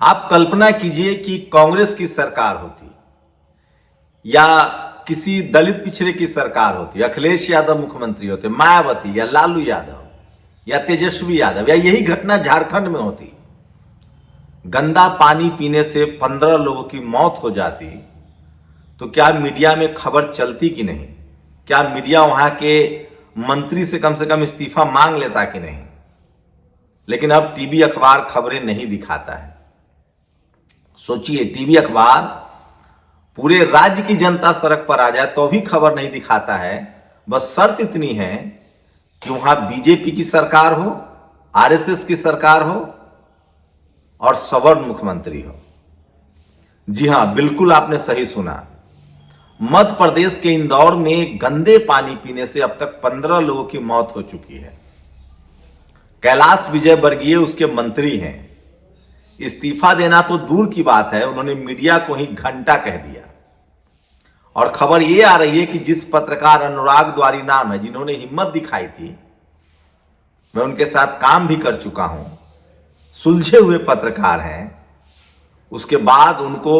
आप कल्पना कीजिए कि कांग्रेस की सरकार होती या किसी दलित पिछड़े की सरकार होती, अखिलेश यादव मुख्यमंत्री होते, मायावती या लालू यादव या तेजस्वी यादव, या यही घटना झारखंड में होती, गंदा पानी पीने से 15 लोगों की मौत हो जाती, तो क्या मीडिया में खबर चलती कि नहीं? क्या मीडिया वहां के मंत्री से कम इस्तीफा मांग लेता कि नहीं? लेकिन अब टीवी अखबार खबरें नहीं दिखाता है। सोचिए, टीवी अखबार पूरे राज्य की जनता सड़क पर आ जाए तो भी खबर नहीं दिखाता है। बस शर्त इतनी है कि वहां बीजेपी की सरकार हो, आरएसएस की सरकार हो और सवर्ण मुख्यमंत्री हो। जी हां, बिल्कुल आपने सही सुना। मध्य प्रदेश के इंदौर में गंदे पानी पीने से अब तक 15 लोगों की मौत हो चुकी है। कैलाश विजयवर्गीय उसके मंत्री हैं। इस्तीफा देना तो दूर की बात है, उन्होंने मीडिया को ही घंटा कह दिया। और खबर यह आ रही है कि जिस पत्रकार अनुराग द्वारी नाम है, जिन्होंने हिम्मत दिखाई थी, मैं उनके साथ काम भी कर चुका हूं, सुलझे हुए पत्रकार हैं, उसके बाद उनको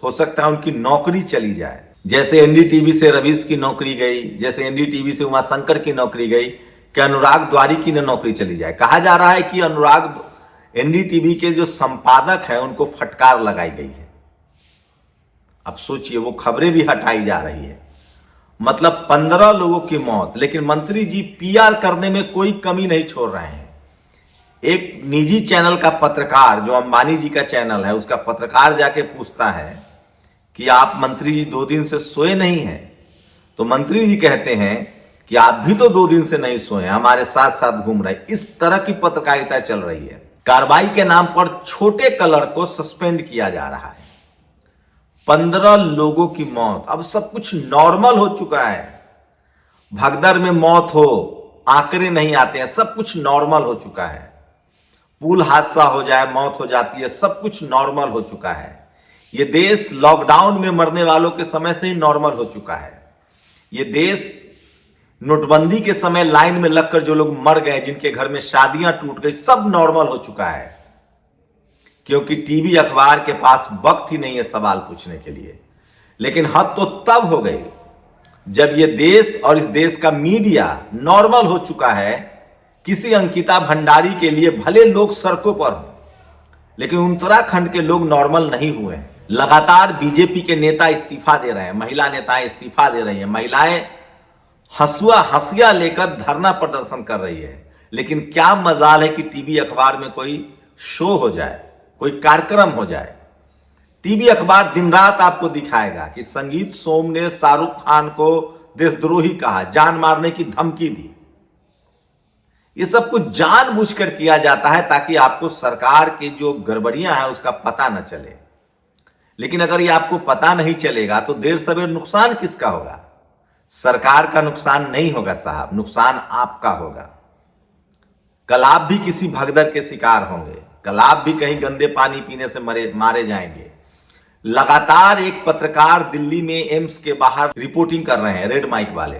हो सकता है उनकी नौकरी चली जाए। जैसे एनडीटीवी से रवीश की नौकरी गई, जैसे एनडीटीवी से उमाशंकर की नौकरी गई, कि अनुराग द्वारी की न नौकरी चली जाए। कहा जा रहा है कि अनुराग एनडीटीवी के जो संपादक हैं उनको फटकार लगाई गई है। अब सोचिए, वो खबरें भी हटाई जा रही है। मतलब 15 लोगों की मौत, लेकिन मंत्री जी पीआर करने में कोई कमी नहीं छोड़ रहे हैं। एक निजी चैनल का पत्रकार, जो अंबानी जी का चैनल है, उसका पत्रकार जाके पूछता है कि आप मंत्री जी 2 दिन से सोए नहीं हैं, तो मंत्री जी कहते हैं कि आप भी तो 2 दिन से नहीं सोए, हमारे साथ साथ घूम रहे। इस तरह की पत्रकारिता चल रही है। कार्रवाई के नाम पर छोटे कलर को सस्पेंड किया जा रहा है। 15 लोगों की मौत, अब सब कुछ नॉर्मल हो चुका है। भगदड़ में मौत हो, आंकड़े नहीं आते हैं, सब कुछ नॉर्मल हो चुका है। पुल हादसा हो जाए, मौत हो जाती है, सब कुछ नॉर्मल हो चुका है। यह देश लॉकडाउन में मरने वालों के समय से ही नॉर्मल हो चुका है। यह देश नोटबंदी के समय लाइन में लगकर जो लोग मर गए, जिनके घर में शादियां टूट गई, सब नॉर्मल हो चुका है। क्योंकि टीवी अखबार के पास वक्त ही नहीं है सवाल पूछने के लिए। लेकिन हद तो तब हो गई जब यह देश और इस देश का मीडिया नॉर्मल हो चुका है। किसी अंकिता भंडारी के लिए भले लोग सड़कों पर हों, लेकिन उत्तराखंड के लोग नॉर्मल नहीं हुए हैं। लगातार बीजेपी के नेता इस्तीफा दे रहे हैं, महिला नेताएं इस्तीफा दे रही हैं, महिलाएं हंसिया लेकर धरना प्रदर्शन कर रही है। लेकिन क्या मजाल है कि टीवी अखबार में कोई शो हो जाए, कोई कार्यक्रम हो जाए। टीवी अखबार दिन रात आपको दिखाएगा कि संगीत सोम ने शाहरुख खान को देशद्रोही कहा, जान मारने की धमकी दी। ये सब कुछ जानबूझकर किया जाता है ताकि आपको सरकार की जो गड़बड़ियां हैं उसका पता न चले। लेकिन अगर ये आपको पता नहीं चलेगा तो देर सवेर नुकसान किसका होगा? सरकार का नुकसान नहीं होगा साहब, नुकसान आपका होगा। कल आप भी किसी भगदड़ के शिकार होंगे, कल आप भी कहीं गंदे पानी पीने से मारे जाएंगे। लगातार एक पत्रकार दिल्ली में एम्स के बाहर रिपोर्टिंग कर रहे हैं, रेड माइक वाले।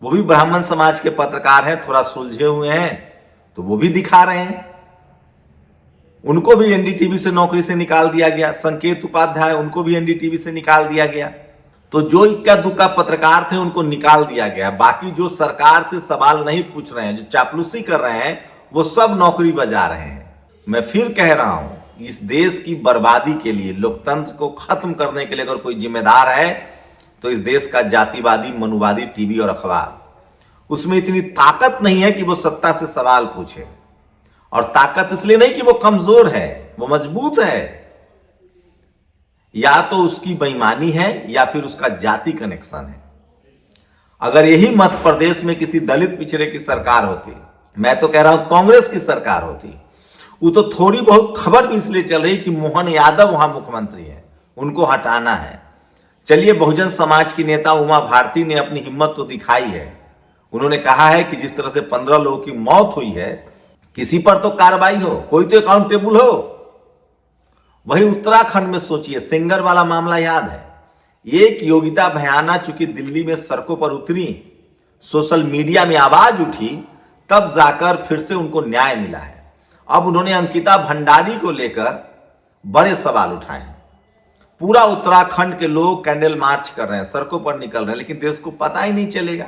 वो भी ब्राह्मण समाज के पत्रकार हैं, थोड़ा सुलझे हुए हैं, तो वो भी दिखा रहे हैं। उनको भी एनडीटीवी से नौकरी से निकाल दिया गया। संकेत उपाध्याय, उनको भी एनडीटीवी से निकाल दिया गया। तो जो इक्का दुक्का पत्रकार थे उनको निकाल दिया गया। बाकी जो सरकार से सवाल नहीं पूछ रहे हैं, जो चापलूसी कर रहे हैं, वो सब नौकरी बजा रहे हैं। मैं फिर कह रहा हूं, इस देश की बर्बादी के लिए, लोकतंत्र को खत्म करने के लिए अगर कोई जिम्मेदार है तो इस देश का जातिवादी मनुवादी टीवी और अखबार। उसमें इतनी ताकत नहीं है कि वो सत्ता से सवाल पूछे। और ताकत इसलिए नहीं कि वो कमजोर है, वो मजबूत है। या तो उसकी बेईमानी है या फिर उसका जाति कनेक्शन है। अगर यही मध्य प्रदेश में किसी दलित पिछड़े की सरकार होती, मैं तो कह रहा हूं कांग्रेस की सरकार होती, वो तो थोड़ी बहुत खबर भी इसलिए चल रही कि मोहन यादव वहां मुख्यमंत्री है, उनको हटाना है। चलिए, बहुजन समाज की नेता उमा भारती ने अपनी हिम्मत तो दिखाई है। उन्होंने कहा है कि जिस तरह से 15 लोगों की मौत हुई है, किसी पर तो कार्रवाई हो, कोई तो अकाउंटेबल हो। वही उत्तराखंड में सोचिए, सिंगर वाला मामला याद है। एक योगिता भयाना चूंकि दिल्ली में सड़कों पर उतरी, सोशल मीडिया में आवाज उठी, तब जाकर फिर से उनको न्याय मिला है। अब उन्होंने अंकिता भंडारी को लेकर बड़े सवाल उठाए हैं। पूरा उत्तराखंड के लोग कैंडल मार्च कर रहे हैं, सड़कों पर निकल रहे हैं, लेकिन देश को पता ही नहीं चलेगा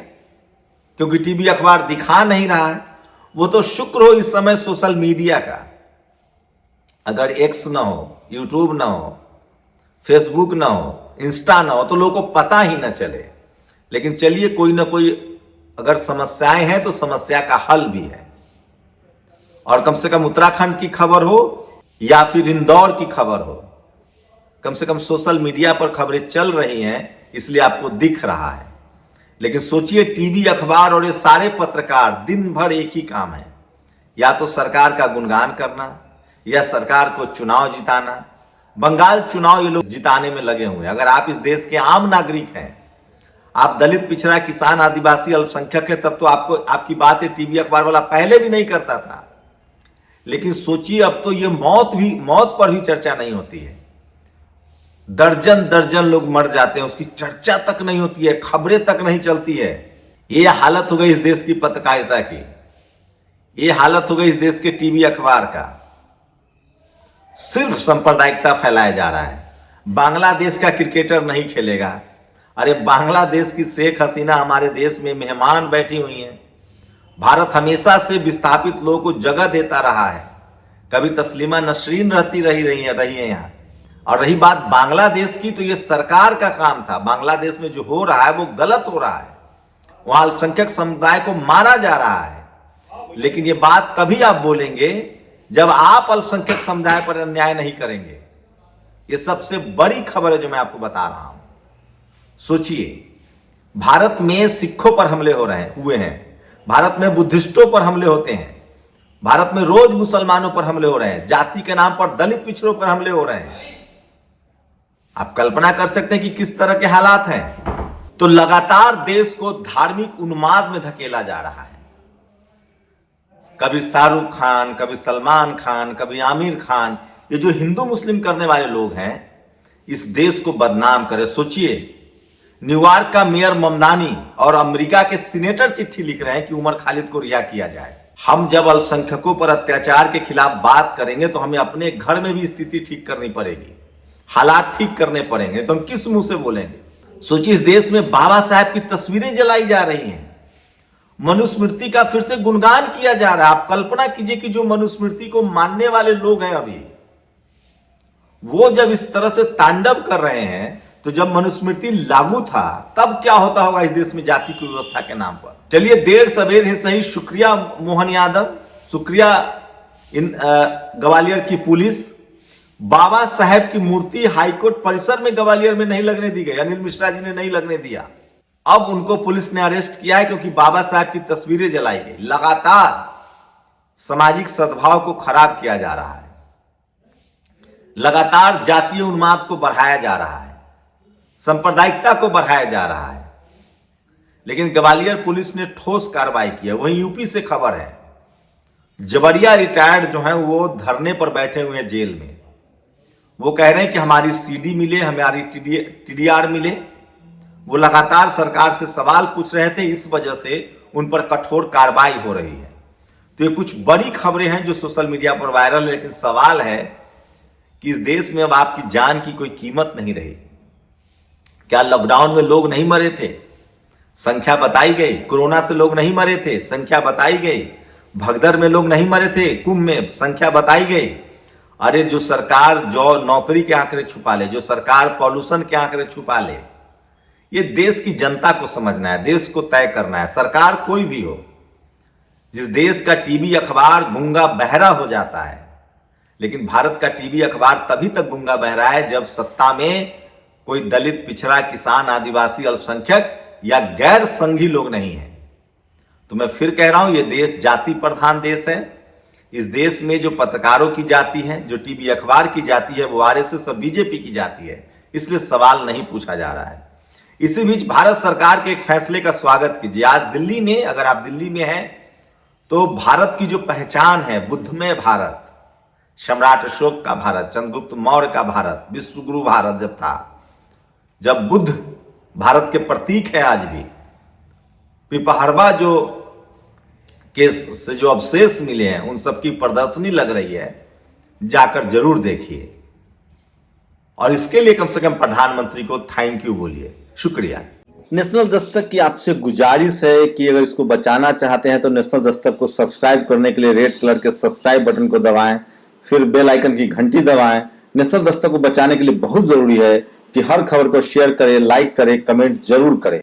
क्योंकि टीवी अखबार दिखा नहीं रहा है। वो तो शुक्र हो इस समय सोशल मीडिया का, अगर एक्स ना हो, यूट्यूब ना हो, फेसबुक ना हो, इंस्टा ना हो तो लोगों को पता ही ना चले। लेकिन चलिए, कोई ना कोई अगर समस्याएं हैं तो समस्या का हल भी है। और कम से कम उत्तराखंड की खबर हो या फिर इंदौर की खबर हो, कम से कम सोशल मीडिया पर खबरें चल रही हैं, इसलिए आपको दिख रहा है। लेकिन सोचिए, टीवी अखबार और ये सारे पत्रकार दिन भर एक ही काम है, या तो सरकार का गुणगान करना या सरकार को चुनाव जिताना। बंगाल चुनाव ये लोग जिताने में लगे हुए हैं। अगर आप इस देश के आम नागरिक हैं, आप दलित, पिछड़ा, किसान, आदिवासी, अल्पसंख्यक है, तब तो आपकी बात है टीवी अखबार वाला पहले भी नहीं करता था। लेकिन सोचिए, अब तो ये मौत पर भी चर्चा नहीं होती है। दर्जन दर्जन लोग मर जाते हैं, उसकी चर्चा तक नहीं होती है, खबरें तक नहीं चलती है। ये हालत हो गई इस देश की पत्रकारिता की, ये हालत हो गई इस देश के टीवी अखबार का। सिर्फ सांप्रदायिकता फैलाया जा रहा है। बांग्लादेश का क्रिकेटर नहीं खेलेगा। अरे बांग्लादेश की शेख हसीना हमारे देश में मेहमान बैठी हुई हैं। भारत हमेशा से विस्थापित लोगों को जगह देता रहा है। कभी तस्लीमा नसरीन रही है यहाँ। और रही बात बांग्लादेश की, तो ये सरकार का काम था। बांग्लादेश में जो हो रहा है वो गलत हो रहा है। वहां अल्पसंख्यक समुदाय को मारा जा रहा है। लेकिन ये बात तभी आप बोलेंगे जब आप अल्पसंख्यक समुदाय पर अन्याय नहीं करेंगे। ये सबसे बड़ी खबर है जो मैं आपको बता रहा हूं। सोचिए, भारत में सिखों पर हमले हुए हैं, भारत में बुद्धिस्टों पर हमले होते हैं, भारत में रोज मुसलमानों पर हमले हो रहे हैं, जाति के नाम पर दलित पिछड़ों पर हमले हो रहे हैं। आप कल्पना कर सकते हैं कि किस तरह के हालात हैं। तो लगातार देश को धार्मिक उन्माद में धकेला जा रहा है। कभी शाहरुख खान, कभी सलमान खान, कभी आमिर खान, ये जो हिंदू मुस्लिम करने वाले लोग हैं, इस देश को बदनाम करे। सोचिए, न्यूयॉर्क का मेयर ममदानी और अमेरिका के सीनेटर चिट्ठी लिख रहे हैं कि उमर खालिद को रिहा किया जाए। हम जब अल्पसंख्यकों पर अत्याचार के खिलाफ बात करेंगे तो हमें अपने घर में भी स्थिति ठीक करनी पड़ेगी, हालात ठीक करने पड़ेंगे, तो हम किस मुंह से बोलेंगे। सोचिए, इस देश में बाबा साहब की तस्वीरें जलाई जा रही हैं, मनुस्मृति का फिर से गुणगान किया जा रहा है। आप कल्पना कीजिए कि जो मनुस्मृति को मानने वाले लोग हैं अभी, वो जब इस तरह से तांडव कर रहे हैं, तो जब मनुस्मृति लागू था तब क्या होता होगा इस देश में जाति की व्यवस्था के नाम पर। चलिए, देर सवेर ही सही, शुक्रिया मोहन यादव, शुक्रिया ग्वालियर की पुलिस। बाबा साहेब की मूर्ति हाईकोर्ट परिसर में ग्वालियर में नहीं लगने दी गई, अनिल मिश्रा जी ने नहीं लगने दिया। अब उनको पुलिस ने अरेस्ट किया है क्योंकि बाबा साहब की तस्वीरें जलाई गई। लगातार सामाजिक सद्भाव को खराब किया जा रहा है, लगातार जातीय उन्माद को बढ़ाया जा रहा है, सांप्रदायिकता को बढ़ाया जा रहा है। लेकिन ग्वालियर पुलिस ने ठोस कार्रवाई की है। वहीं यूपी से खबर है, जबरिया रिटायर्ड जो है वो धरने पर बैठे हुए हैं जेल में। वो कह रहे हैं कि हमारी सीडी मिले, हमारी टीडीआर मिले। वो लगातार सरकार से सवाल पूछ रहे थे, इस वजह से उन पर कठोर कार्रवाई हो रही है। तो ये कुछ बड़ी खबरें हैं जो सोशल मीडिया पर वायरल है। लेकिन सवाल है कि इस देश में अब आपकी जान की कोई कीमत नहीं रही। क्या लॉकडाउन में लोग नहीं मरे थे? संख्या बताई गई। कोरोना से लोग नहीं मरे थे, संख्या बताई गई। भगदड़ में लोग नहीं मरे थे, कुंभ में, संख्या बताई गई। अरे जो सरकार जो नौकरी के आंकड़े छुपा ले, जो सरकार पॉल्यूशन के आंकड़े छुपा ले, ये देश की जनता को समझना है, देश को तय करना है। सरकार कोई भी हो, जिस देश का टीवी अखबार गूंगा बहरा हो जाता है, लेकिन भारत का टीवी अखबार तभी तक गूंगा बहरा है जब सत्ता में कोई दलित, पिछड़ा, किसान, आदिवासी, अल्पसंख्यक या गैर संघी लोग नहीं है। तो मैं फिर कह रहा हूं, यह देश जाति प्रधान देश है। इस देश में जो पत्रकारों की जाति है, जो टीवी अखबार की जाति है, वो आरएसएस और बीजेपी की जाति है। इसलिए सवाल नहीं पूछा जा रहा है। इसी बीच भारत सरकार के एक फैसले का स्वागत कीजिए। आज दिल्ली में, अगर आप दिल्ली में हैं, तो भारत की जो पहचान है, बुद्धमय भारत, सम्राट अशोक का भारत, चंद्रगुप्त मौर्य का भारत, विश्वगुरु भारत जब था, जब बुद्ध भारत के प्रतीक है, आज भी पिपहरवा जो केस से जो अवशेष मिले हैं उन सबकी प्रदर्शनी लग रही है, जाकर जरूर देखिए और इसके लिए कम से कम प्रधानमंत्री को थैंक यू बोलिए, शुक्रिया। नेशनल दस्तक की आपसे गुजारिश है कि अगर इसको बचाना चाहते हैं तो नेशनल दस्तक को सब्सक्राइब करने के लिए रेड कलर के सब्सक्राइब बटन को दबाएं, फिर बेल आइकन की घंटी दबाएं। नेशनल दस्तक को बचाने के लिए बहुत जरूरी है कि हर खबर को शेयर करें, लाइक करें, कमेंट जरूर करें।